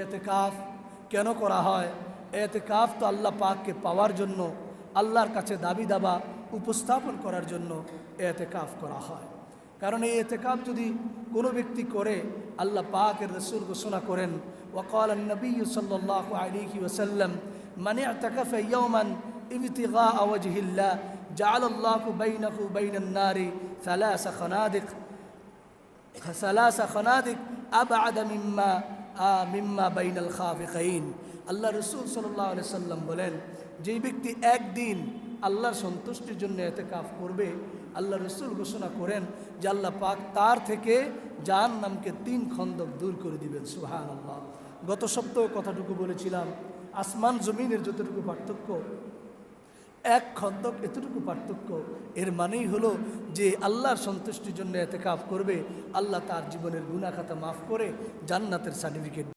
এতেকাফ কেন করা হয়? এতেকাফ তো আল্লাহ পাককে পাওয়ার জন্য, আল্লাহর কাছে দাবি দাবা উপস্থাপন করার জন্য এতেকাফ করা হয়। কারণ এই এতেকাফ যদি কোনো ব্যক্তি করে, আল্লাহ পাকের রসুল ঘোষণা করেন, ওয়াকাল নবী সাল্লাল্লাহু আলাইহি ওয়াসাল্লাম, মান ইতাকাফা ইয়াওমান ইবতিগা ওয়াজহিল্লাহ জাআলাল্লাহু বাইনাহু বাইনান নারি সালাসা খানাদিক আবআদা মিম্মা বাইনাল খাফিকাইন। আল্লাহ রসুল সাল্লাল্লাহু আলাইহি সাল্লাম বলেন, যেই ব্যক্তি একদিন আল্লাহর সন্তুষ্টির জন্য এতেকাফ করবে, আল্লাহ রসুল ঘোষণা করেন যে আল্লাহ পাক তার থেকে জাহান্নামকে 3 খন্দক দূর করে দিবেন। সুবহানাল্লাহ। গত সপ্তাহ কথাটুকু বলেছিলাম, আসমান জমিনের যতটুকু পার্থক্য, 1 খন্দক এতটুকু পার্থক্য। এর মানেই হলো যে আল্লাহর সন্তুষ্টির জন্য এতেকাফ করবে, আল্লাহ তার জীবনের গুনাহ খাতা মাফ করে জান্নাতের সার্টিফিকেট